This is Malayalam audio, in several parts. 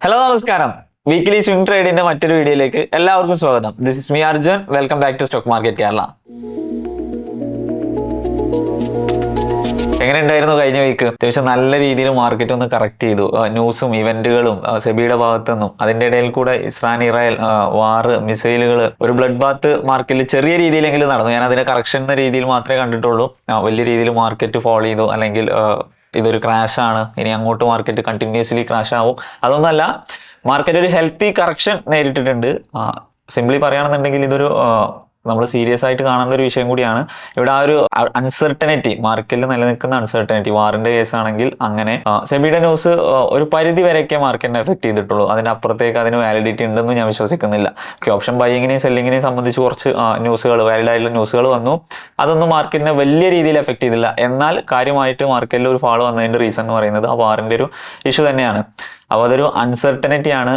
ഹലോ നമസ്കാരം. വീക്കിലി സ്വിംഗ് ട്രേഡിന്റെ മറ്റൊരു വീഡിയോയിലേക്ക് എല്ലാവർക്കും സ്വാഗതം. This is me Arjun. Welcome back to stock market Kerala. എങ്ങനെ ഉണ്ടായിരുന്നു കഴിഞ്ഞ വീക്ക്? അത്യാവശ്യം നല്ല രീതിയിൽ മാർക്കറ്റ് ഒന്ന് കറക്റ്റ് ചെയ്തു. ന്യൂസും ഇവന്റുകളും സെബിയുടെ ഭാഗത്തുനിന്നും അതിന്റെ ഇടയിൽ കൂടെ ഇസ്രായേൽ വാറ് മിസൈലുകൾ ഒരു ബ്ലഡ് ബാത്ത് മാർക്കറ്റിൽ ചെറിയ രീതിയിലെങ്കിലും നടന്നു. ഞാൻ അതിന്റെ കറക്ഷൻ എന്ന രീതിയിൽ മാത്രമേ കണ്ടിട്ടുള്ളൂ. വലിയ രീതിയിൽ മാർക്കറ്റ് ഫോളോ ചെയ്തു, അല്ലെങ്കിൽ ഇതൊരു ക്രാഷ് ആണ്, ഇനി അങ്ങോട്ട് മാർക്കറ്റ് കണ്ടിന്യൂസ്ലി ക്രാഷ് ആവും, അതൊന്നല്ല. മാർക്കറ്റ് ഒരു ഹെൽത്തി കറക്ഷൻ നേരിട്ടിട്ടുണ്ട്. സിംപ്ലി പറയുകയാണെന്നുണ്ടെങ്കിൽ ഇതൊരു നമ്മൾ സീരിയസ് ആയിട്ട് കാണേണ്ട ഒരു വിഷയം കൂടിയാണ്. ഇവിടെ ആ ഒരു അൺസർട്ടനിറ്റി, മാർക്കറ്റിൽ നിലനിൽക്കുന്ന അൺസർട്ടനിറ്റി, വാറിന്റെ കേസ് ആണെങ്കിൽ അങ്ങനെ സെബിയുടെ ന്യൂസ് ഒരു പരിധി വരെയൊക്കെ മാർക്കറ്റിനെ എഫക്ട് ചെയ്തിട്ടുള്ളൂ. അതിന്റെ അപ്പുറത്തേക്ക് അതിന് വാലിഡിറ്റി ഉണ്ടെന്ന് ഞാൻ വിശ്വസിക്കുന്നില്ല. ഓപ്ഷൻ ബൈയിങ്ങിനെയും സെല്ലിങ്ങിനെയും സംബന്ധിച്ച് കുറച്ച് ന്യൂസുകൾ, വാലിഡ് ആയിട്ടുള്ള ന്യൂസുകൾ വന്നു. അതൊന്നും മാർക്കറ്റിനെ വലിയ രീതിയിൽ എഫക്ട് ചെയ്തില്ല. എന്നാൽ കാര്യമായിട്ട് മാർക്കറ്റിൽ ഒരു ഫാൾ വന്നതിന്റെ റീസൺ എന്ന് പറയുന്നത് ആ വാറിന്റെ ഒരു ഇഷ്യൂ തന്നെയാണ്. അപ്പോൾ അതൊരു അൺസർട്ടനിറ്റി ആണ്.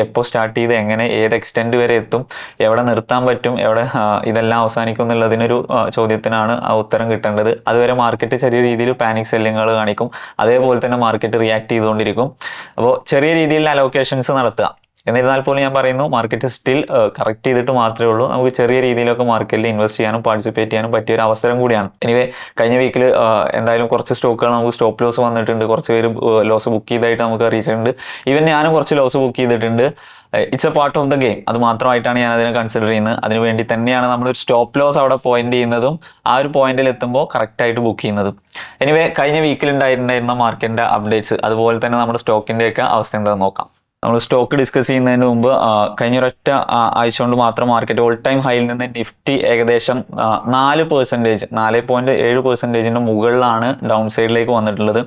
എപ്പോൾ സ്റ്റാർട്ട് ചെയ്ത് എങ്ങനെ ഏത് എക്സ്റ്റെൻഡ് വരെ എത്തും, എവിടെ നിർത്താൻ പറ്റും, എവിടെ ഇതെല്ലാം അവസാനിക്കും എന്നുള്ളതിനൊരു ചോദ്യത്തിനാണ് ആ ഉത്തരം കിട്ടേണ്ടത്. അതുവരെ മാർക്കറ്റ് ചെറിയ രീതിയിൽ പാനിക് സെല്ലിങ്ങുകൾ കാണിക്കും, അതേപോലെ തന്നെ മാർക്കറ്റ് റിയാക്ട് ചെയ്തുകൊണ്ടിരിക്കും. അപ്പോൾ ചെറിയ രീതിയിൽ അലോക്കേഷൻസ് നടത്തുക. എന്നിരുന്നാൽ പോലും ഞാൻ പറയുന്നു, മാർക്കറ്റ് സ്റ്റിൽ കറക്റ്റ് ചെയ്തിട്ട് മാത്രമേ ഉള്ളൂ. നമുക്ക് ചെറിയ രീതിയിലൊക്കെ മാർക്കറ്റിൽ ഇൻവെസ്റ്റ് ചെയ്യാനും പാർട്ടിസിപ്പേറ്റ് ചെയ്യാനും പറ്റിയ ഒരു അവസരം കൂടിയാണ്. എനിവേ കഴിഞ്ഞ വീക്കിൽ എന്തായാലും കുറച്ച് സ്റ്റോക്കുകൾ നമുക്ക് സ്റ്റോപ്പ് ലോസ് വന്നിട്ടുണ്ട്. കുറച്ച് പേര് ലോസ് ബുക്ക് ചെയ്തായിട്ട് നമുക്ക് അറിയിച്ചിട്ടുണ്ട്. ഈവൻ ഞാനും കുറച്ച് ലോസ് ബുക്ക് ചെയ്തിട്ടുണ്ട്. It's A part of the game. അത് മാത്രമായിട്ടാണ് ഞാൻ അതിനെ കൺസിഡർ ചെയ്യുന്നത്. അതിന് വേണ്ടി തന്നെയാണ് നമ്മളൊരു സ്റ്റോപ്പ് ലോസ് അവിടെ പോയിന്റ് ചെയ്യുന്നതും ആ ഒരു പോയിന്റിൽ എത്തുമ്പോൾ കറക്റ്റായിട്ട് ബുക്ക് ചെയ്യുന്നതും. എനിവേ കഴിഞ്ഞ വീക്കിൽ ഉണ്ടായിരുന്ന മാർക്കറ്റിന്റെ അപ്ഡേറ്റ്സ്, അതുപോലെ തന്നെ നമ്മുടെ സ്റ്റോക്കിന്റെയൊക്കെ അവസ്ഥ എന്താണെന്ന് നോക്കാം. നമ്മൾ സ്റ്റോക്ക് ഡിസ്കസ് ചെയ്യുന്നതിന് മുമ്പ് കഴിഞ്ഞ ഒരൊറ്റ ആഴ്ച കൊണ്ട് മാത്രം മാർക്കറ്റ് ഓൾ ടൈം ഹൈയിൽ നിന്ന് നിഫ്റ്റി ഏകദേശം 4.7% മുകളിലാണ് ഡൗൺ സൈഡിലേക്ക് വന്നിട്ടുള്ളത്.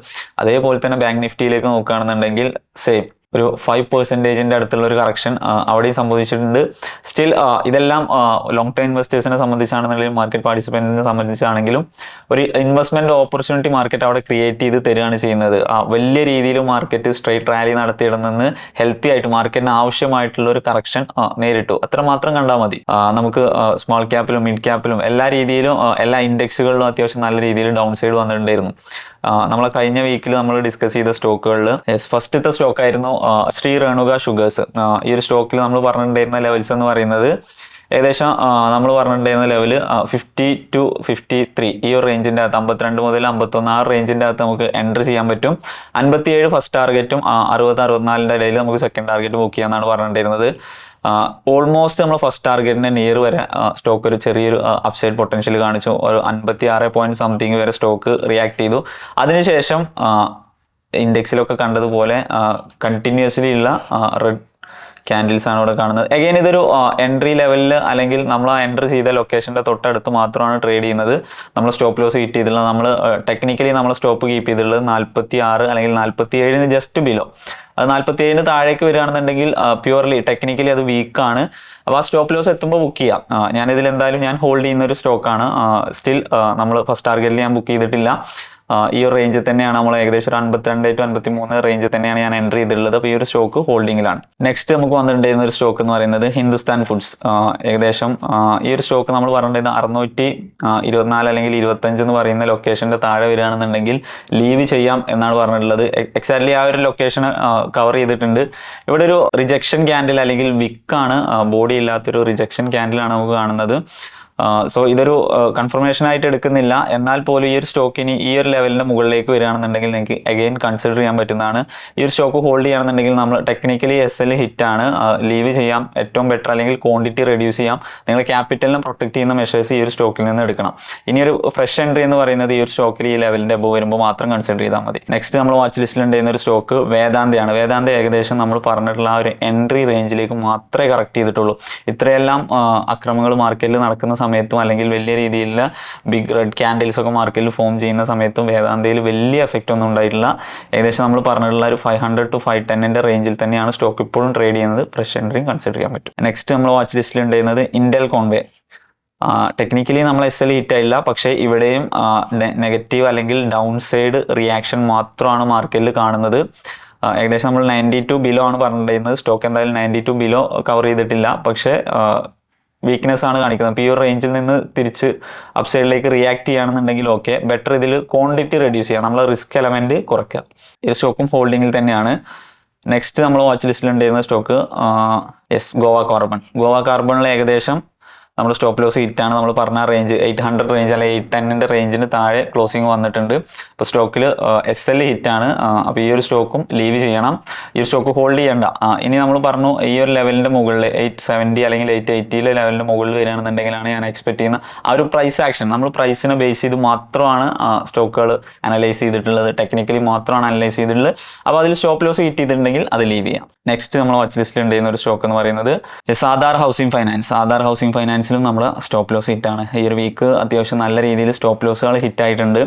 അതേപോലെ തന്നെ ബാങ്ക് നിഫ്റ്റിയിലേക്ക് നോക്കുകയാണെന്നുണ്ടെങ്കിൽ സെയിം ഒരു 5% അടുത്തുള്ള ഒരു കറക്ഷൻ അവിടെയും സംഭവിച്ചിട്ടുണ്ട്. സ്റ്റിൽ ഇതെല്ലാം ലോങ് ടൈം ഇൻവെസ്റ്റേഴ്സിനെ സംബന്ധിച്ചാണെന്നുണ്ടെങ്കിലും മാർക്കറ്റ് പാർട്ടിസിപ്പൻറ്റിനെ സംബന്ധിച്ചാണെങ്കിലും ഒരു ഇൻവെസ്റ്റ്മെന്റ് ഓപ്പർച്യൂണിറ്റി മാർക്കറ്റ് അവിടെ ക്രിയേറ്റ് ചെയ്ത് തരികയാണ് ചെയ്യുന്നത്. വലിയ രീതിയിൽ മാർക്കറ്റ് സ്ട്രൈറ്റ് റാലി നടത്തിയിട നിന്ന് ഹെൽത്തി ആയിട്ട് മാർക്കറ്റിന് ആവശ്യമായിട്ടുള്ള ഒരു കറക്ഷൻ നേരിട്ടു. അത്രമാത്രം കണ്ടാൽ മതി. നമുക്ക് സ്മോൾ ക്യാപ്പിലും മിഡ് ക്യാപ്പിലും എല്ലാ രീതിയിലും എല്ലാ ഇൻഡെക്സുകളിലും അത്യാവശ്യം നല്ല രീതിയിൽ ഡൗൺ സൈഡ് വന്നിട്ടുണ്ടായിരുന്നു. നമ്മളെ കഴിഞ്ഞ വീക്കിൽ നമ്മൾ ഡിസ്കസ് ചെയ്ത സ്റ്റോക്കുകളിൽ ഫസ്റ്റത്തെ സ്റ്റോക്ക് ആയിരുന്നു ശ്രീ രേണുക ഷുഗേഴ്സ്. ഈ ഒരു സ്റ്റോക്കിൽ നമ്മൾ പറഞ്ഞിട്ടുണ്ടായിരുന്ന ലെവൽസ് എന്ന് പറയുന്നത് ഏകദേശം നമ്മൾ പറഞ്ഞിട്ടുണ്ടായിരുന്ന ലെവല് 50 to 53, ഈ ഒരു റേഞ്ചിന്റെ അകത്ത് 52 മുതൽ 51 ആ റേഞ്ചിന്റെ അകത്ത് നമുക്ക് എൻറ്റർ ചെയ്യാൻ പറ്റും. 57 ഫസ്റ്റ് ടാർഗറ്റും 60-64 ഇടയിൽ നമുക്ക് സെക്കൻഡ് ടാർഗറ്റ് ബുക്ക് ചെയ്യാന്നാണ് പറഞ്ഞിട്ടുണ്ടായിരുന്നത്. ഓൾമോസ്റ്റ് നമ്മൾ ഫസ്റ്റ് ടാർഗറ്റിന്റെ നിയർ വരെ സ്റ്റോക്ക് ഒരു ചെറിയൊരു അപ്സൈഡ് പൊട്ടൻഷ്യൽ കാണിച്ചു. ഒരു 56 പോയിന്റ് സംതിങ് വരെ സ്റ്റോക്ക് റിയാക്ട് ചെയ്തു. അതിനുശേഷം ഇൻഡെക്സിലൊക്കെ കണ്ടതുപോലെ കണ്ടിന്യൂസ്ലി ഉള്ള റെഡ് ക്യാൻഡിൽസ് ആണ് ഇവിടെ കാണുന്നത്. അഗൈൻ ഇതൊരു എൻട്രി ലെവലിൽ, അല്ലെങ്കിൽ നമ്മൾ ആ എൻട്രി ചെയ്ത ലൊക്കേഷന്റെ തൊട്ടടുത്ത് മാത്രമാണ് ട്രേഡ് ചെയ്യുന്നത്. നമ്മൾ സ്റ്റോപ്പ് ലോസ് ഹീറ്റ് ചെയ്തിട്ടുള്ളത്, നമ്മൾ ടെക്നിക്കലി നമ്മൾ സ്റ്റോപ്പ് കീപ്പ് ചെയ്തിട്ടുള്ളത് 46 അല്ലെങ്കിൽ 47 ജസ്റ്റ് ബിലോ. അത് 47 താഴേക്ക് വരികയാണെന്നുണ്ടെങ്കിൽ പ്യുവർലി ടെക്നിക്കലി അത് വീക്കാണ്. അപ്പോൾ ആ സ്റ്റോപ്പ് ലോസ് എത്തുമ്പോൾ ബുക്ക് ചെയ്യാം. ഞാനിതിൽ എന്തായാലും ഞാൻ ഹോൾഡ് ചെയ്യുന്ന ഒരു സ്റ്റോക്കാണ്. സ്റ്റിൽ നമ്മൾ ഫസ്റ്റ് ടാർഗറ്റിൽ ഞാൻ ബുക്ക് ചെയ്തിട്ടില്ല. ഈ ഒരു റേഞ്ചിൽ തന്നെയാണ് നമ്മൾ ഏകദേശം ഒരു 52 to 53 റേഞ്ചിൽ തന്നെയാണ് ഞാൻ എൻട്രി ചെയ്തിട്ടുള്ളത്. അപ്പോൾ ഈ ഒരു സ്റ്റോക്ക് ഹോൾഡിങ്ങിലാണ്. നെക്സ്റ്റ് നമുക്ക് വന്നിട്ടുണ്ടായിരുന്ന ഒരു സ്റ്റോക്ക് എന്ന് പറയുന്നത് ഹിന്ദുസ്ഥാൻ ഫുഡ്സ്. ഏകദേശം ഈ ഒരു സ്റ്റോക്ക് നമ്മൾ പറഞ്ഞിട്ടുണ്ടായിരുന്ന 624 അല്ലെങ്കിൽ 25 എന്ന് പറയുന്ന ലൊക്കേഷന്റെ താഴെ വരികയാണെന്നുണ്ടെങ്കിൽ ലീവ് ചെയ്യാം എന്നാണ് പറഞ്ഞിട്ടുള്ളത്. എക്സാക്ട്ലി ആ ഒരു ലൊക്കേഷൻ കവർ ചെയ്തിട്ടുണ്ട്. ഇവിടെ ഒരു റിജക്ഷൻ ക്യാൻഡിൽ അല്ലെങ്കിൽ വിക്കാണ്, ബോഡി ഇല്ലാത്തൊരു റിജക്ഷൻ ക്യാൻഡിലാണ് നമുക്ക് കാണുന്നത്. സോ ഇതൊരു കൺഫർമേഷൻ ആയിട്ട് എടുക്കുന്നില്ല. എന്നാൽ പോലും ഈ ഒരു സ്റ്റോക്കിന് ഈ ഒരു ലെവലിന്റെ മുകളിലേക്ക് വരികയാണെന്നുണ്ടെങ്കിൽ നിങ്ങൾക്ക് അഗെയിൻ കൺസിഡർ ചെയ്യാൻ പറ്റുന്നതാണ്. ഈ ഒരു സ്റ്റോക്ക് ഹോൾഡ് ചെയ്യുകയാണെന്നുണ്ടെങ്കിൽ നമ്മൾ ടെക്നിക്കലി SL ഹിറ്റ് ആണ്, ലീവ് ചെയ്യാം ഏറ്റവും ബെറ്റർ, അല്ലെങ്കിൽ ക്വാണ്ടിറ്റി റെഡ്യൂസ് ചെയ്യാം. നിങ്ങൾ ക്യാപിറ്റലിനെ പ്രൊട്ടക്ട് ചെയ്യുന്ന മെഷേഴ്സ് ഈ ഒരു സ്റ്റോക്കിൽ നിന്ന് എടുക്കണം. ഇനി ഒരു ഫ്രഷ് എൻട്രി എന്ന് പറയുന്നത് ഈ ഒരു സ്റ്റോക്കിൽ ഈ ലെവലിന്റെ അബവ് വരുമ്പോൾ മാത്രം കൺസിഡർ ചെയ്താൽ മതി. നെക്സ്റ്റ് നമ്മൾ വാച്ച് ലിസ്റ്റിൽ ഉണ്ടായിരുന്ന ഒരു സ്റ്റോക്ക് വേദാന്തയാണ്. വേദാന്ത ഏകദേശം നമ്മൾ പറഞ്ഞിട്ടുള്ള ആ ഒരു എൻട്രി റേഞ്ചിലേക്ക് മാത്രമേ കറക്റ്റ് ചെയ്തിട്ടുള്ളൂ. ഇത്രയെല്ലാം അക്രമങ്ങൾ മാർക്കറ്റിൽ നടക്കുന്ന സമയത്തും, അല്ലെങ്കിൽ വലിയ രീതിയിലുള്ള ബിഗ് റെഡ് ക്യാൻഡിൽസ് ഒക്കെ മാർക്കറ്റിൽ ഫോം ചെയ്യുന്ന സമയത്തും വേദാന്തയിൽ വലിയ എഫക്റ്റ് ഒന്നും ഉണ്ടായിട്ടില്ല. ഏകദേശം നമ്മൾ പറഞ്ഞിട്ടുള്ള ഒരു 500 to 510 റേഞ്ചിൽ തന്നെയാണ് സ്റ്റോക്ക് ഇപ്പോഴും ട്രേഡ് ചെയ്യുന്നത്. ഫ്രഷ് എൻട്രിയും കൺസിഡർ ചെയ്യാൻ പറ്റും. നെക്സ്റ്റ് നമ്മൾ വാച്ച് ലിസ്റ്റിൽ ഉണ്ടായിരുന്നത് ഇന്റൽ കോൺവേ. ടെക്നിക്കലി നമ്മൾ SL ഹിറ്റ് ആയില്ല, പക്ഷേ ഇവിടെയും നെഗറ്റീവ് അല്ലെങ്കിൽ ഡൗൺ സൈഡ് റിയാക്ഷൻ മാത്രമാണ് മാർക്കറ്റിൽ കാണുന്നത്. ഏകദേശം നമ്മൾ 92 ബിലോ ആണ് പറഞ്ഞിട്ടുണ്ടായിരുന്നത്. സ്റ്റോക്ക് എന്തായാലും 92 ബിലോ കവർ ചെയ്തിട്ടില്ല, പക്ഷേ വീക്ക്നെസ് ആണ് കാണിക്കുന്നത്. അപ്പോൾ ഈ ഒരു റേഞ്ചിൽ നിന്ന് തിരിച്ച് അപ്സൈഡിലേക്ക് റിയാക്ട് ചെയ്യുകയാണെന്നുണ്ടെങ്കിൽ ഓക്കെ, ബെറ്റർ ഇതിൽ ക്വാണ്ടിറ്റി റെഡ്യൂസ് ചെയ്യുക, നമ്മൾ റിസ്ക് എലമെന്റ് കുറയ്ക്കുക. ഈ സ്റ്റോക്കും ഹോൾഡിങ്ങിൽ തന്നെയാണ്. നെക്സ്റ്റ് നമ്മൾ വാച്ച് ലിസ്റ്റിൽ ഉണ്ടായിരുന്ന സ്റ്റോക്ക് ഗോവ കാർബണിൽ ഏകദേശം നമ്മൾ സ്റ്റോപ്പ് ലോസ് ഹിറ്റാണ്. നമ്മൾ പറഞ്ഞ റേഞ്ച് 800 റേഞ്ച് അല്ലെങ്കിൽ 810 റേഞ്ചിന് താഴെ ക്ലോസിങ് വന്നിട്ടുണ്ട്. ഇപ്പോൾ സ്റ്റോക്കിൽ SL ഹിറ്റാണ്. അപ്പോൾ ഈ ഒരു സ്റ്റോക്കും ലീവ് ചെയ്യണം, ഈ ഒരു സ്റ്റോക്ക് ഹോൾഡ് ചെയ്യണ്ട. ഇനി നമ്മൾ പറഞ്ഞു ഈ ഒരു ലെവലിൻ്റെ മുകളിൽ 870 അല്ലെങ്കിൽ 880 ലെവലിൻ്റെ മുകളിൽ വരികയാണെന്നുണ്ടെങ്കിലാണ് ഞാൻ എക്സ്പെക്ട് ചെയ്യുന്ന ആ ഒരു പ്രൈസ് ആക്ഷൻ. നമ്മൾ പ്രൈസിനെ ബേസ് ചെയ്ത് മാത്രമാണ് സ്റ്റോക്കുകൾ അനലൈസ് ചെയ്തിട്ടുള്ളത്, ടെക്നിക്കലി മാത്രമാണ് അനലൈസ് ചെയ്തിട്ടുള്ളത്. അപ്പോൾ അതിൽ സ്റ്റോപ്പ് ലോസ് ഹിറ്റ് ചെയ്തിട്ടുണ്ടെങ്കിൽ അത് ലീവ് ചെയ്യാം. നെക്സ്റ്റ് നമ്മൾ വാച്ച് ലിസ്റ്റിൽ ഉണ്ടായിരുന്ന ഒരു സ്റ്റോക്ക് എന്ന് പറയുന്നത് ആധാർ ഹൗസിംഗ് ഫൈനാൻസ് നമ്മൾ സ്റ്റോപ്പ് ലോസ് ഹിറ്റാണ്. ഈ ഒരു വീക്ക് അത്യാവശ്യം നല്ല രീതിയിൽ സ്റ്റോപ്പ് ലോസുകൾ ഹിറ്റായിട്ടുണ്ട്.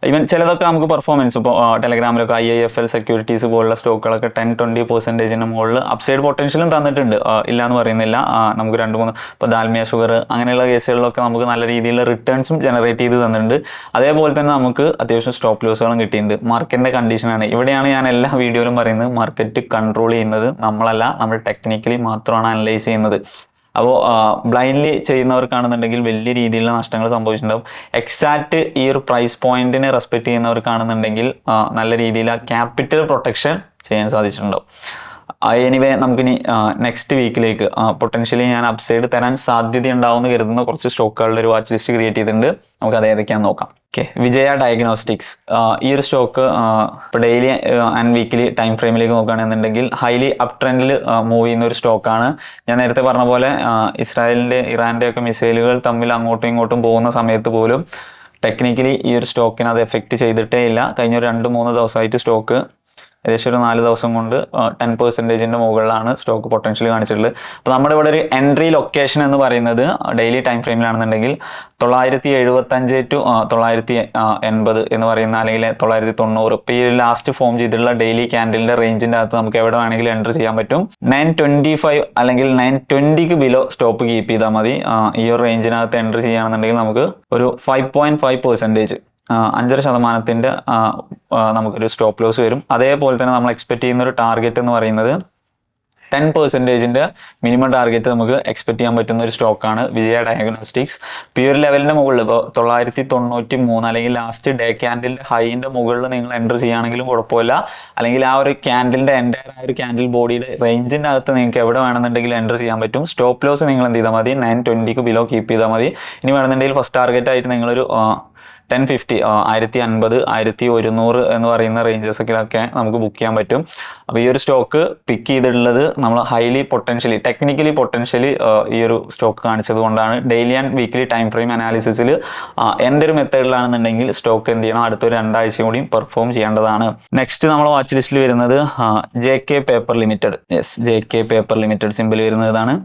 ഈവൻ ചിലതൊക്കെ നമുക്ക് പെർഫോമൻസ് ഇപ്പോൾ ടെലഗ്രാമിലൊക്കെ IIFL സെക്യൂരിറ്റീസ് പോലുള്ള സ്റ്റോക്കുകളൊക്കെ 10-20% മുകളിൽ അപ്സൈഡ് പൊട്ടൻഷ്യലും തന്നിട്ടുണ്ട്, ഇല്ല എന്ന് പറയുന്നില്ല. നമുക്ക് 2-3 ഇപ്പോൾ ദാൽമിയ ഷുഗർ അങ്ങനെയുള്ള കേസുകളിലൊക്കെ നമുക്ക് നല്ല രീതിയിലുള്ള റിട്ടേൺസും ജനറേറ്റ് ചെയ്ത് തന്നിട്ടുണ്ട്. അതേപോലെ തന്നെ നമുക്ക് അത്യാവശ്യം സ്റ്റോപ്പ് ലോസുകളും കിട്ടിയിട്ടുണ്ട്. മാർക്കറ്റിൻ്റെ കണ്ടീഷനാണ്, ഇവിടെയാണ് ഞാൻ എല്ലാ വീഡിയോയിലും പറയുന്നത്, മാർക്കറ്റ് കൺട്രോൾ ചെയ്യുന്നത് നമ്മളല്ല, നമ്മൾ ടെക്നിക്കലി മാത്രമാണ് അനലൈസ് ചെയ്യുന്നത്. അപ്പോൾ ബ്ലൈൻഡ്ലി ചെയ്യുന്നവർക്കാണെന്നുണ്ടെങ്കിൽ വലിയ രീതിയിലുള്ള നഷ്ടങ്ങൾ സംഭവിച്ചിട്ടുണ്ടാവും. എക്സാക്റ്റ് ഈ ഒരു പ്രൈസ് പോയിന്റിനെ റെസ്പെക്ട് ചെയ്യുന്നവർക്കാണെന്നുണ്ടെങ്കിൽ നല്ല രീതിയിൽ ആ ക്യാപിറ്റൽ പ്രൊട്ടക്ഷൻ ചെയ്യാൻ സാധിച്ചിട്ടുണ്ടാവും. എനിവേ നമുക്കിനി നെക്സ്റ്റ് വീക്കിലേക്ക് പൊട്ടൻഷ്യലി ഞാൻ അപ്സൈഡ് തരാൻ സാധ്യതയുണ്ടാവുമെന്ന് കരുതുന്ന കുറച്ച് സ്റ്റോക്കുകളുടെ ഒരു വാച്ച് ലിസ്റ്റ് ക്രിയേറ്റ് ചെയ്തിട്ടുണ്ട്. നമുക്ക് അത് ഏതൊക്കെയാണെന്ന് നോക്കാം. ഓക്കെ, വിജയ ഡയഗ്നോസ്റ്റിക്സ്. ഈ ഒരു സ്റ്റോക്ക് ഇപ്പോൾ ഡെയിലി ആൻഡ് വീക്കിലി ടൈം ഫ്രെയിമിലേക്ക് നോക്കുകയാണെന്നുണ്ടെങ്കിൽ ഹൈലി അപ് ട്രെൻഡിൽ മൂവ് ചെയ്യുന്ന ഒരു സ്റ്റോക്കാണ്. ഞാൻ നേരത്തെ പറഞ്ഞ പോലെ ഇസ്രായേലിൻ്റെ ഇറാൻ്റെ ഒക്കെ മിസൈലുകൾ തമ്മിൽ അങ്ങോട്ടും ഇങ്ങോട്ടും പോകുന്ന സമയത്ത് പോലും ടെക്നിക്കലി ഈ ഒരു സ്റ്റോക്കിന് അത് എഫക്റ്റ് ചെയ്തിട്ടേ ഇല്ല. കഴിഞ്ഞ ഒരു 2-3 ദിവസമായിട്ട് സ്റ്റോക്ക് ഏകദേശം ഒരു 4 ദിവസം കൊണ്ട് 10% മുകളിലാണ് സ്റ്റോക്ക് പൊട്ടൻഷ്യൽ കാണിച്ചിട്ടുള്ളത്. അപ്പോൾ നമ്മുടെ ഇവിടെ ഒരു എൻട്രി ലൊക്കേഷൻ എന്ന് പറയുന്നത് ഡെയിലി ടൈം ഫ്രെയിമിലാണെന്നുണ്ടെങ്കിൽ 975 to 980 എന്ന് പറയുന്ന അല്ലെങ്കിൽ 990 ഇപ്പോൾ ഈ ലാസ്റ്റ് ഫോം ചെയ്തിട്ടുള്ള ഡെയിലി ക്യാൻഡലിൻ്റെ റേഞ്ചിൻ്റെ അകത്ത് നമുക്ക് എവിടെ വേണമെങ്കിലും എൻ്റർ ചെയ്യാൻ പറ്റും. 925 അല്ലെങ്കിൽ 920 ബിലോ സ്റ്റോപ്പ് കീപ്പ് ചെയ്താൽ മതി. ഈ ഒരു റേഞ്ചിനകത്ത് എൻ്റർ ചെയ്യുകയാണെന്നുണ്ടെങ്കിൽ നമുക്ക് ഒരു 5.5% 5% നമുക്കൊരു സ്റ്റോപ്പ് ലോസ് വരും. അതേപോലെ തന്നെ നമ്മൾ എക്സ്പെക്ട് ചെയ്യുന്ന ഒരു ടാർഗറ്റ് എന്ന് പറയുന്നത് 10% മിനിമം ടാർഗറ്റ് നമുക്ക് എക്സ്പെക്ട് ചെയ്യാൻ പറ്റുന്ന ഒരു സ്റ്റോക്കാണ് വിജയ ഡയഗ്നോസ്റ്റിക്സ്. ഇപ്പോൾ ഈ ഒരു ലെവലിൻ്റെ മുകളിൽ ഇപ്പോൾ 993 അല്ലെങ്കിൽ ലാസ്റ്റ് ഡേ ക്യാൻഡിലിൻ്റെ ഹൈൻ്റെ മുകളിൽ നിങ്ങൾ എൻ്റർ ചെയ്യുകയാണെങ്കിലും കുഴപ്പമില്ല. അല്ലെങ്കിൽ ആ ഒരു ക്യാൻഡിലിൻ്റെ എൻ്റയർ ആ ഒരു ക്യാൻഡിൽ ബോഡിയുടെ റേഞ്ചിൻ്റെ അകത്ത് നിങ്ങൾക്ക് എവിടെ വേണമെന്നുണ്ടെങ്കിൽ എൻ്റർ ചെയ്യാൻ പറ്റും. സ്റ്റോപ്പ് ലോസ് നിങ്ങൾ എന്ത് ചെയ്താൽ മതി, 920 ബിലോ കീപ്പ് ചെയ്താൽ മതി. ഇനി വേണമെന്നുണ്ടെങ്കിൽ ഫസ്റ്റ് ടാർഗറ്റ് ആയിട്ട് നിങ്ങളൊരു 1050 1050 1100 എന്ന് പറയുന്ന റേഞ്ചസൊക്കെ നമുക്ക് ബുക്ക് ചെയ്യാൻ പറ്റും. അപ്പോൾ ഈ ഒരു സ്റ്റോക്ക് പിക്ക് ചെയ്തിട്ടുള്ളത് നമ്മൾ ഹൈലി പൊട്ടൻഷ്യലി ടെക്നിക്കലി പൊട്ടൻഷ്യലി ഈ ഒരു സ്റ്റോക്ക് കാണിച്ചത് കൊണ്ടാണ്. Daily and weekly time frame അനാലിസിസിൽ എൻ്റെ ഒരു മെത്തേഡിലാണെന്നുണ്ടെങ്കിൽ സ്റ്റോക്ക് എന്ത് ചെയ്യണം, അടുത്തൊരു 2 ആഴ്ച കൂടി പെർഫോം ചെയ്യേണ്ടതാണ്. നെക്സ്റ്റ് നമ്മൾ വാച്ച് ലിസ്റ്റിൽ വരുന്നത് JK പേപ്പർ ലിമിറ്റഡ് സിമ്പിൾ വരുന്നതാണ്.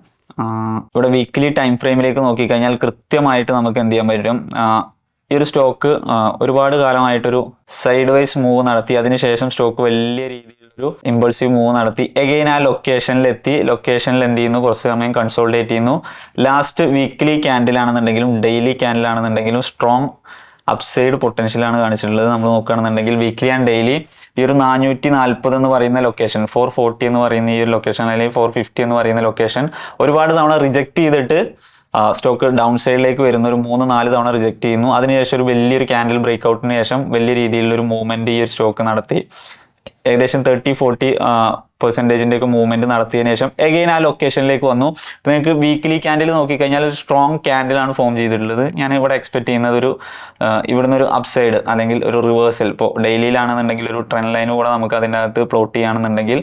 ഇവിടെ വീക്ക്ലി ടൈം ഫ്രെയിമിലേക്ക് നോക്കിക്കഴിഞ്ഞാൽ കൃത്യമായിട്ട് നമുക്ക് എന്ത് ചെയ്യാൻ പറ്റും, ഈ ഒരു സ്റ്റോക്ക് ഒരുപാട് കാലമായിട്ടൊരു സൈഡ് വൈസ് മൂവ് നടത്തി, അതിനുശേഷം സ്റ്റോക്ക് വലിയ രീതിയിലൊരു ഇമ്പൾസീവ് മൂവ് നടത്തി, എഗെയിൻ ആ ലൊക്കേഷനിൽ എന്ത് ചെയ്യുന്നു, കുറച്ച് സമയം കൺസോൾട്ടേറ്റ് ചെയ്യുന്നു. ലാസ്റ്റ് വീക്ക്ലി ക്യാൻഡിലാണെന്നുണ്ടെങ്കിലും ഡെയിലി ക്യാൻഡിലാണെന്നുണ്ടെങ്കിലും സ്ട്രോങ് അപ്സൈഡ് പൊട്ടൻഷ്യലാണ് കാണിച്ചിട്ടുള്ളത്. നമ്മൾ നോക്കുകയാണെന്നുണ്ടെങ്കിൽ വീക്ക്ലി ആൻഡ് ഡെയിലി ഈ ഒരു 440 എന്ന് പറയുന്ന ലൊക്കേഷൻ, 440 എന്ന് പറയുന്ന ഈ ഒരു ലൊക്കേഷൻ അല്ലെങ്കിൽ 450 എന്ന് പറയുന്ന ലൊക്കേഷൻ ഒരുപാട് തവണ റിജക്റ്റ് ചെയ്തിട്ട് സ്റ്റോക്ക് ഡൗൺ സൈഡിലേക്ക് വരുന്ന ഒരു 3-4 തവണ റിജക്റ്റ് ചെയ്യുന്നു. അതിനുശേഷം ഒരു വലിയൊരു ക്യാൻഡിൽ ബ്രേക്ക്ഔട്ടിന് ശേഷം വലിയ രീതിയിലുള്ളൊരു മൂവ്മെൻറ്റ് ഈ ഒരു സ്റ്റോക്ക് നടത്തി ഏകദേശം 30-40% ഒക്കെ മൂവ്മെൻറ്റ് നടത്തിയതിനു ശേഷം എഗെയിൻ ആ ലൊക്കേഷനിലേക്ക് വന്നു. നിങ്ങൾക്ക് വീക്ക്ലി ക്യാൻഡിൽ നോക്കിക്കഴിഞ്ഞാൽ ഒരു സ്ട്രോങ് ക്യാൻഡിലാണ് ഫോം ചെയ്തിട്ടുള്ളത്. ഞാൻ ഇവിടെ എക്സ്പെക്ട് ചെയ്യുന്നത് ഒരു ഇവിടുന്ന് ഒരു അപ്സൈഡ് അല്ലെങ്കിൽ ഒരു റിവേഴ്സൽ, ഇപ്പോൾ ഡെയിലിയിലാണെന്നുണ്ടെങ്കിൽ ഒരു ട്രെൻഡ് ലൈൻ കൂടെ നമുക്ക് അതിൻ്റെ അകത്ത് പ്ലോട്ട് ചെയ്യുകയാണെന്നുണ്ടെങ്കിൽ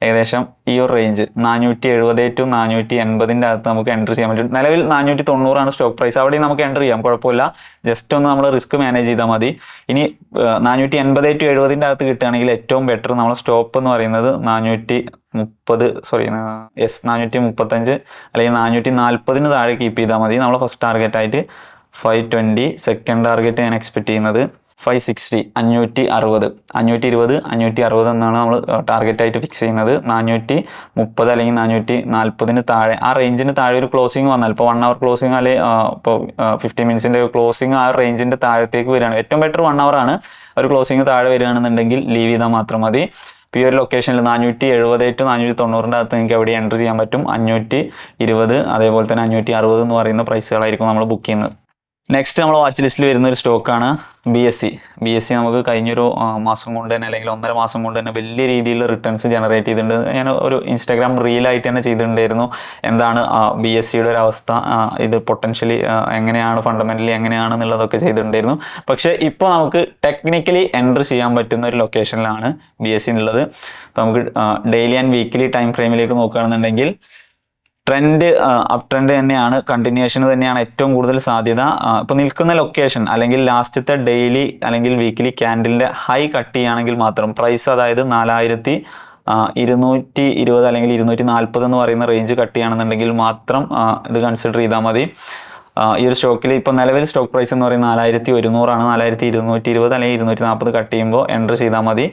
ഏകദേശം ഈ ഒരു റേഞ്ച് 470 to 480 അകത്ത് നമുക്ക് എൻ്റർ ചെയ്യാൻ പറ്റും. നിലവിൽ 490 സ്റ്റോക്ക് പ്രൈസ്, അവിടെ നമുക്ക് എൻ്റർ ചെയ്യാം, കുഴപ്പമില്ല. ജസ്റ്റ് ഒന്ന് നമ്മൾ റിസ്ക് മാനേജ് ചെയ്താൽ മതി. ഇനി 480 to 70 അകത്ത് കിട്ടുകയാണെങ്കിൽ ഏറ്റവും ബെറ്റർ നമ്മൾ സ്റ്റോപ്പ് എന്ന് പറയുന്നത് 435 അല്ലെങ്കിൽ 440 താഴെ കീപ്പ് ചെയ്താൽ മതി. നമ്മൾ ഫസ്റ്റ് ടാർഗറ്റ് ആയിട്ട് 520, സെക്കൻഡ് ടാർഗറ്റ് ഞാൻ എക്സ്പെക്ട് ചെയ്യുന്നത് 560, 520 560 എന്നാണ് നമ്മൾ ടാർഗറ്റായിട്ട് ഫിക്സ് ചെയ്യുന്നത്. 430 അല്ലെങ്കിൽ 440 താഴെ ആ റേഞ്ചിന് താഴെ ഒരു ക്ലോസിംഗ് വന്നാൽ, ഇപ്പോൾ 1 hour ക്ലോസിംഗ് അല്ലെങ്കിൽ ഇപ്പോൾ 50 മിനിറ്റ്സിൻ്റെ ക്ലോസിംഗ് ആ റേഞ്ചിൻ്റെ താഴത്തേക്ക് വരികയാണ്, ഏറ്റവും ബെറ്റർ 1 hour ആണ്. ഒരു ക്ലോസിംഗ് താഴെ വരികയാണെന്നുണ്ടെങ്കിൽ ലീവ് ചെയ്താൽ മാത്രം മതി. ഇപ്പോൾ ഈ ഒരു ലൊക്കേഷനിൽ 470 to 490 അകത്ത് നിങ്ങൾക്ക് എവിടെ എൻ്റർ ചെയ്യാൻ പറ്റും. 520, അതേപോലെ തന്നെ 560 എന്ന് പറയുന്ന പ്രൈസുകളായിരിക്കും നമ്മൾ ബുക്ക് ചെയ്യുന്നത്. നെക്സ്റ്റ് നമ്മൾ വാച്ച് ലിസ്റ്റിൽ വരുന്ന ഒരു സ്റ്റോക്കാണ് BSE നമുക്ക് കഴിഞ്ഞൊരു മാസം കൊണ്ട് തന്നെ അല്ലെങ്കിൽ 1.5 മാസം കൊണ്ട് തന്നെ വലിയ രീതിയിലുള്ള റിട്ടേൺസ് ജനറേറ്റ് ചെയ്തിട്ടുണ്ട്. ഞാൻ ഒരു ഇൻസ്റ്റാഗ്രാം റീലായിട്ട് തന്നെ ചെയ്തിട്ടുണ്ടായിരുന്നു എന്താണ് BSEയുടെ ഒരു അവസ്ഥ, ഇത് പൊട്ടൻഷ്യലി എങ്ങനെയാണ്, ഫണ്ടമെന്റലി എങ്ങനെയാണെന്നുള്ളതൊക്കെ ചെയ്തിട്ടുണ്ടായിരുന്നു. പക്ഷേ ഇപ്പോൾ നമുക്ക് ടെക്നിക്കലി എൻറ്റർ ചെയ്യാൻ പറ്റുന്ന ഒരു ലൊക്കേഷനിലാണ് BSE ഉള്ളത്. അപ്പോൾ നമുക്ക് ഡെയിലി ആൻഡ് വീക്ക്ലി ടൈം ഫ്രെയിമിലേക്ക് നോക്കുകയാണെന്നുണ്ടെങ്കിൽ ട്രെൻഡ് അപ് ട്രെൻഡ് തന്നെയാണ്, കണ്ടിന്യൂഷന് തന്നെയാണ് ഏറ്റവും കൂടുതൽ സാധ്യത. ഇപ്പോൾ നിൽക്കുന്ന ലൊക്കേഷൻ അല്ലെങ്കിൽ ലാസ്റ്റത്തെ ഡെയിലി അല്ലെങ്കിൽ വീക്കിലി ക്യാൻഡിലിൻ്റെ ഹൈ കട്ട് ചെയ്യുകയാണെങ്കിൽ മാത്രം പ്രൈസ്, അതായത് 4220 അല്ലെങ്കിൽ 240 എന്ന് പറയുന്ന റേഞ്ച് കട്ട് ചെയ്യുകയാണെന്നുണ്ടെങ്കിൽ മാത്രം ഇത് കൺസിഡർ ചെയ്താൽ മതി. ഈ ഒരു സ്റ്റോക്കിൽ ഇപ്പോൾ നിലവിൽ സ്റ്റോക്ക് പ്രൈസ് എന്ന് പറയുന്നത് 4100 ആണ്. 4220 അല്ലെങ്കിൽ 240 കട്ട് ചെയ്യുമ്പോൾ എൻറ്റർ ചെയ്താൽ മതി.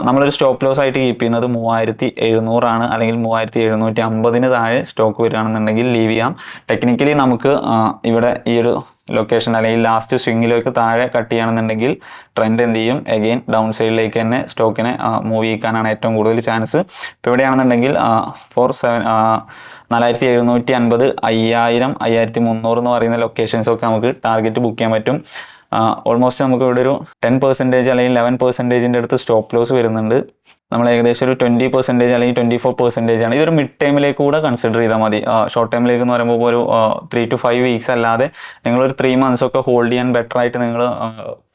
നമ്മളൊരു സ്റ്റോപ്പ് ലോസ് ആയിട്ട് കീപ്പ് ചെയ്യുന്നത് 3700 ആണ്, അല്ലെങ്കിൽ 3750 താഴെ സ്റ്റോക്ക് വരികയാണെന്നുണ്ടെങ്കിൽ ലീവ് ചെയ്യാം. ടെക്നിക്കലി നമുക്ക് ഇവിടെ ഈ ഒരു ലൊക്കേഷൻ അല്ലെങ്കിൽ ലാസ്റ്റ് സ്വിങ്ങിലേക്ക് താഴെ കട്ട് ചെയ്യുകയാണെന്നുണ്ടെങ്കിൽ ട്രെൻഡ് എന്ത് ചെയ്യും, അഗെയിൻ ഡൗൺ സൈഡിലേക്ക് തന്നെ സ്റ്റോക്കിനെ മൂവ് ചെയ്യിക്കാനാണ് ഏറ്റവും കൂടുതൽ ചാൻസ്. ഇപ്പോൾ ഇവിടെയാണെന്നുണ്ടെങ്കിൽ 4750, 5000, 5300 എന്ന് പറയുന്ന ലൊക്കേഷൻസൊക്കെ നമുക്ക് ടാർഗറ്റ് ബുക്ക് ചെയ്യാൻ പറ്റും. ഓൾമോസ്റ്റ് നമുക്ക് ഇവിടെ ഒരു 10% അല്ലെങ്കിൽ 11% അടുത്ത് സ്റ്റോപ്പ് ലോസ് വരുന്നുണ്ട്. നമ്മൾ ഏകദേശം ഒരു 20% അല്ലെങ്കിൽ 24% ആണ്. ഇതൊരു മിഡ് ടൈമിലേക്ക് കൂടെ കൺസിഡർ ചെയ്താൽ മതി. ഷോർട്ട് ടൈമിലേക്ക് എന്ന് പറയുമ്പോൾ ഒരു 3 to 5 വീക്സ് അല്ലാതെ നിങ്ങളൊരു 3 months ഒക്കെ ഹോൾഡ് ചെയ്യാൻ ബെറ്റർ ആയിട്ട് നിങ്ങൾ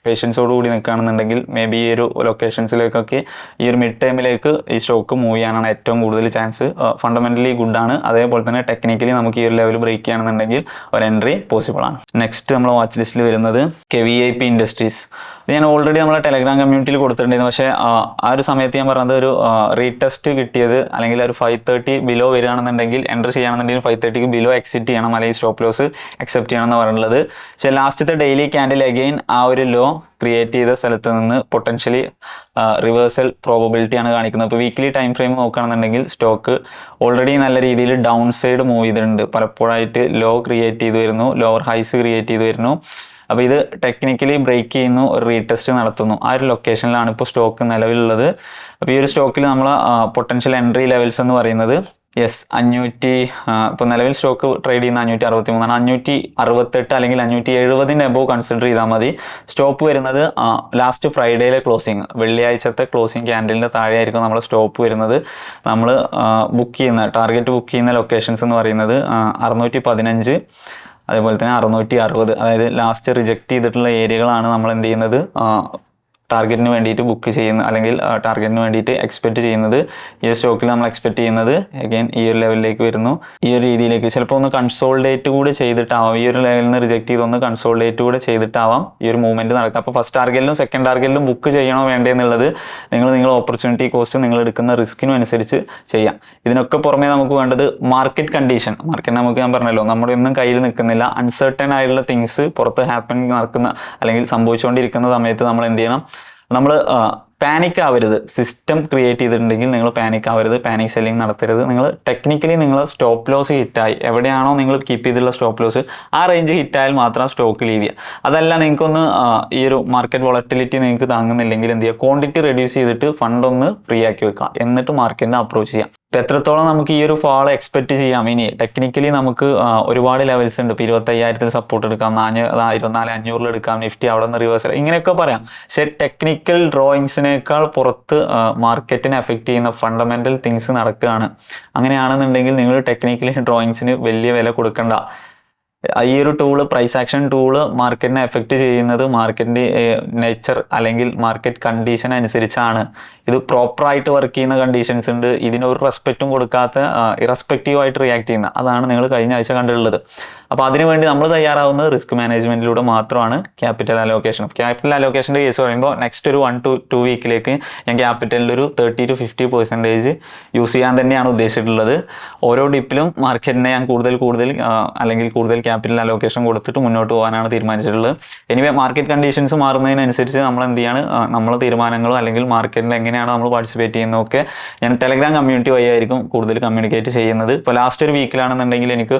പേഷ്യൻസോട് കൂടി നിൽക്കുകയാണെന്നുണ്ടെങ്കിൽ മേ ബി ഈ ഒരു ലൊക്കേഷൻസിലേക്കൊക്കെ ഈ ഒരു മിഡ് ടൈമിലേക്ക് ഈ സ്റ്റോക്ക് മൂവ് ചെയ്യാനാണ് ഏറ്റവും കൂടുതൽ ചാൻസ്. ഫണ്ടമെന്റലി ഗുഡാണ്. അതേപോലെ തന്നെ ടെക്നിക്കലി നമുക്ക് ഈ ഒരു ലെവൽ ബ്രേക്ക് ചെയ്യുകയാണെന്നുണ്ടെങ്കിൽ ഒരു എൻട്രി പോസിബിൾ ആണ്. നെക്സ്റ്റ് നമ്മൾ വാച്ച് ലിസ്റ്റിൽ വരുന്നത് VIP ഇൻഡസ്ട്രീസ്. ഇത് ഞാൻ ഓൾറെഡി നമ്മളെ ടെലഗ്രാം കമ്മ്യൂണിറ്റിയിൽ കൊടുത്തിട്ടുണ്ടായിരുന്നു. പക്ഷേ ആ ഒരു സമയത്ത് ഞാൻ പറഞ്ഞത് ഒരു റീടെസ്റ്റ് കിട്ടിയത് അല്ലെങ്കിൽ ഒരു 530 ബിലോ വരികയാണെന്നുണ്ടെങ്കിൽ എൻട്രി ചെയ്യുകയാണെന്നുണ്ടെങ്കിൽ 530ക്ക് ബിലോ എക്സിറ്റ് ചെയ്യണം, അല്ലെങ്കിൽ സ്റ്റോപ്പ് ലോസ് അക്സെപ്റ്റ് ചെയ്യണം എന്ന് പറയുന്നത്. പക്ഷേ ലാസ്റ്റത്തെ ഡെയിലി ക്യാൻഡിൽ അഗെയിൻ ആ ഒരു ലോ ക്രിയേറ്റ് ചെയ്ത സ്ഥലത്ത് നിന്ന് പൊട്ടൻഷ്യലി റിവേഴ്സൽ പ്രോബബിലിറ്റി ആണ് കാണിക്കുന്നത്. ഇപ്പോൾ വീക്ക്ലി ടൈം ഫ്രെയിം നോക്കുകയാണെന്നുണ്ടെങ്കിൽ സ്റ്റോക്ക് ഓൾറെഡി നല്ല രീതിയിൽ ഡൗൺ സൈഡ് മൂവ് ചെയ്തിട്ടുണ്ട്. പലപ്പോഴായിട്ട് ലോ ക്രിയേറ്റ് ചെയ്ത് വരുന്നു, ലോവർ ഹൈസ് ക്രിയേറ്റ് ചെയ്ത് വരുന്നു. അപ്പോൾ ഇത് ടെക്നിക്കലി ബ്രേക്ക് ചെയ്യുന്നു, ഒരു റീടെസ്റ്റ് നടത്തുന്നു. ആ ഒരു ലൊക്കേഷനിലാണ് ഇപ്പോൾ സ്റ്റോക്ക് നിലവിലുള്ളത്. അപ്പോൾ ഈ ഒരു സ്റ്റോക്കിൽ നമ്മൾ പൊട്ടൻഷ്യൽ എൻട്രി ലെവൽസ് എന്ന് പറയുന്നത് 500, ഇപ്പോൾ നിലവിൽ സ്റ്റോക്ക് ട്രേഡ് ചെയ്യുന്ന 563 ആണ്. 568 അല്ലെങ്കിൽ 570 എബോവ് കൺസിഡർ ചെയ്താൽ മതി. സ്റ്റോപ്പ് വരുന്നത് ലാസ്റ്റ് ഫ്രൈഡേയിലെ ക്ലോസിങ്, വെള്ളിയാഴ്ചത്തെ ക്ലോസിങ് ക്യാൻഡലിൻ്റെ താഴെയായിരിക്കും നമ്മൾ സ്റ്റോപ്പ് വരുന്നത്. നമ്മൾ ബുക്ക് ചെയ്യുന്ന ടാർഗറ്റ് ബുക്ക് ചെയ്യുന്ന ലൊക്കേഷൻസ് എന്ന് പറയുന്നത് 615, അതേപോലെ തന്നെ 660, അതായത് ലാസ്റ്റ് റിജക്റ്റ് ചെയ്തിട്ടുള്ള ഏരിയകളാണ് നമ്മൾ എന്ത് ചെയ്യുന്നത്, ടാർഗറ്റിന് വേണ്ടിയിട്ട് ബുക്ക് ചെയ്യുന്ന അല്ലെങ്കിൽ ടാർഗറ്റിന് വേണ്ടിയിട്ട് എക്സ്പെക്ട് ചെയ്യുന്നത്. ഈ ഒരു സ്റ്റോക്കിൽ നമ്മൾ എക്സ്പെക്ട് ചെയ്യുന്നത് അഗൈൻ ഈ ഒരു ലെവലിലേക്ക് വരുന്നു. ഈ ഒരു രീതിയിലേക്ക് ചിലപ്പോൾ ഒന്ന് കൺസോൾഡേറ്റ് കൂടി ചെയ്തിട്ടാവാം, ഈ ഒരു ലെവലിൽ നിന്ന് റിജക്ട് ചെയ്ത് ഒന്ന് കൺസോൾഡേറ്റ് കൂടെ ചെയ്തിട്ടാവാം ഈ ഒരു മൂവ്മെന്റ് നടക്കുക. അപ്പോൾ ഫസ്റ്റ് ടാർഗറ്റിലും സെക്കൻഡ് ടാർഗറ്റിലും ബുക്ക് ചെയ്യണോ വേണ്ടേ എന്നുള്ളത് നിങ്ങൾ ഓപ്പർച്യൂണിറ്റി കോസ്റ്റ് നിങ്ങൾ എടുക്കുന്ന റിസ്കിനും അനുസരിച്ച് ചെയ്യാം. ഇതിനൊക്കെ പുറമെ നമുക്ക് വേണ്ടത് മാർക്കറ്റ് കണ്ടീഷൻ. മാർക്കറ്റ് നമുക്ക് ഞാൻ പറഞ്ഞല്ലോ, നമ്മുടെ ഒന്നും കയ്യിൽ നിൽക്കുന്നില്ല. അൺസർട്ടൺ ആയിട്ടുള്ള തിങ്സ് പുറത്ത് നടക്കുന്ന അല്ലെങ്കിൽ സംഭവിച്ചുകൊണ്ടിരിക്കുന്ന സമയത്ത് നമ്മൾ എന്ത് ചെയ്യണം, നമ്മൾ പാനിക് ആവരുത്. സിസ്റ്റം ക്രിയേറ്റ് ചെയ്തിട്ടുണ്ടെങ്കിൽ നിങ്ങൾ പാനിക് ആവരുത്, പാനിക് സെല്ലിംഗ് നടത്തരുത്. നിങ്ങൾ ടെക്നിക്കലി നിങ്ങൾ സ്റ്റോപ്പ് ലോസ് ഹിറ്റായി, എവിടെയാണോ നിങ്ങൾ കീപ്പ് ചെയ്തിട്ടുള്ള സ്റ്റോപ്പ് ലോസ് ആ റേഞ്ച് ഹിറ്റായാൽ മാത്രം സ്റ്റോക്ക് ലീവ് ചെയ്യുക. അതല്ല നിങ്ങൾക്കൊന്ന് ഈ ഒരു മാർക്കറ്റ് വോളറ്റിലിറ്റി നിങ്ങൾക്ക് താങ്ങുന്നില്ലെങ്കിൽ എന്ത് ചെയ്യുക, ക്വാണ്ടിറ്റി റെഡ്യൂസ് ചെയ്തിട്ട് ഫണ്ട് ഒന്ന് ഫ്രീ ആക്കി വെക്കുക, എന്നിട്ട് മാർക്കറ്റിനെ അപ്രോച്ച് ചെയ്യാം. എത്രത്തോളം നമുക്ക് ഈ ഒരു ഫാൾ എക്സ്പെക്ട് ചെയ്യാം? ഇനി ടെക്നിക്കലി നമുക്ക് ഒരുപാട് ലെവൽസ് ഉണ്ട്. ഇപ്പോൾ 25,000 സപ്പോർട്ട് എടുക്കാം, 24,500 എടുക്കാം, നിഫ്റ്റി അവിടെ നിന്ന് റിവേഴ്സൽ, ഇങ്ങനെയൊക്കെ പറയാം. പക്ഷേ ടെക്നിക്കൽ ഡ്രോയിങ്സിനേക്കാൾ പുറത്ത് മാർക്കറ്റിനെ എഫക്റ്റ് ചെയ്യുന്ന ഫണ്ടമെന്റൽ തിങ്സ് നടക്കുകയാണ്. അങ്ങനെയാണെന്നുണ്ടെങ്കിൽ നിങ്ങൾ ടെക്നിക്കലി ഡ്രോയിങ്സിന് വലിയ വില കൊടുക്കണ്ട. ഈ ഒരു ടൂള്, പ്രൈസ് ആക്ഷൻ ടൂള്, മാർക്കറ്റിനെ എഫക്റ്റ് ചെയ്യുന്നത് മാർക്കറ്റിന്റെ നേച്ചർ അല്ലെങ്കിൽ മാർക്കറ്റ് കണ്ടീഷൻ അനുസരിച്ചാണ്. ഇത് പ്രോപ്പറായിട്ട് വർക്ക് ചെയ്യുന്ന കണ്ടീഷൻസ് ഉണ്ട്, ഇതിനൊരു റെസ്പെക്റ്റും കൊടുക്കാത്ത ഇറസ്പെക്റ്റീവായിട്ട് റിയാക്ട് ചെയ്യുന്ന, അതാണ് നിങ്ങൾ കഴിഞ്ഞ ആഴ്ച കണ്ടിട്ടുള്ളത്. അപ്പോൾ അതിനുവേണ്ടി നമ്മൾ തയ്യാറാവുന്നത് റിസ്ക് മാനേജ്മെന്റിലൂടെ മാത്രമാണ്. ക്യാപിറ്റൽ അലോക്കേഷൻ്റെ കേസ് പറയുമ്പോൾ നെക്സ്റ്റ് ഒരു 1 to 2 വീക്കിലേക്ക് ഞാൻ ക്യാപിറ്റലിൽ ഒരു 30 to 50% യൂസ് ചെയ്യാൻ തന്നെയാണ് ഉദ്ദേശിച്ചിട്ടുള്ളത്. ഓരോ ഡിപ്പിലും മാർക്കറ്റിനെ ഞാൻ കൂടുതൽ ക്യാപിറ്റൽ അലോക്കേഷൻ കൊടുത്തിട്ട് മുന്നോട്ട് പോകാനാണ് തീരുമാനിച്ചിട്ടുള്ളത്. എനിവേ മാർക്കറ്റ് കണ്ടീഷൻസ് മാറുന്നതിനനുസരിച്ച് നമ്മൾ എന്ത് ചെയ്യാണ്, നമ്മൾ തീരുമാനങ്ങളും അല്ലെങ്കിൽ മാർക്കറ്റിൽ എങ്ങനെയാണ് നമ്മൾ പാർട്ടിസിപ്പേറ്റ് ചെയ്യുന്നതൊക്കെ ഞാൻ ടെലഗ്രാം കമ്മ്യൂണിറ്റി വഴി ആയിരിക്കും കൂടുതൽ കമ്മ്യൂണിക്കേറ്റ് ചെയ്യുന്നത്. ഇപ്പോൾ ലാസ്റ്റ് ഒരു വീക്കിലാണെന്നുണ്ടെങ്കിൽ എനിക്ക്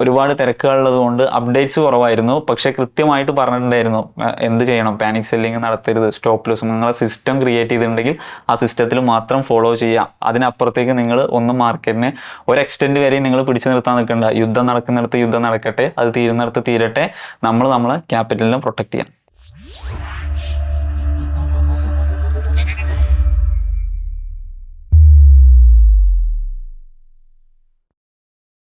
ഒരുപാട് തിരക്കുകളുള്ളത് കൊണ്ട് അപ്ഡേറ്റ്സ് കുറവായിരുന്നു. പക്ഷേ കൃത്യമായിട്ട് പറഞ്ഞിട്ടുണ്ടായിരുന്നു എന്ത് ചെയ്യണം, പാനിക് സെല്ലിങ് നടത്തരുത്, സ്റ്റോപ്പ് ലോസ് നിങ്ങളെ സിസ്റ്റം ക്രിയേറ്റ് ചെയ്തിട്ടുണ്ടെങ്കിൽ ആ സിസ്റ്റത്തിൽ മാത്രം ഫോളോ ചെയ്യുക. അതിനപ്പുറത്തേക്ക് നിങ്ങൾ ഒന്നും മാർക്കറ്റിനെ ഒരു എക്സ്റ്റെൻറ്റ് വരെയും നിങ്ങൾ പിടിച്ചു നിർത്താൻ നിൽക്കേണ്ട. യുദ്ധം നടക്കുന്നിടത്ത് യുദ്ധം നടക്കട്ടെ, അത് തീരുന്നിടത്ത് തീരട്ടെ, നമ്മൾ നമ്മളെ ക്യാപിറ്റലിനെ പ്രൊട്ടക്ട് ചെയ്യാം.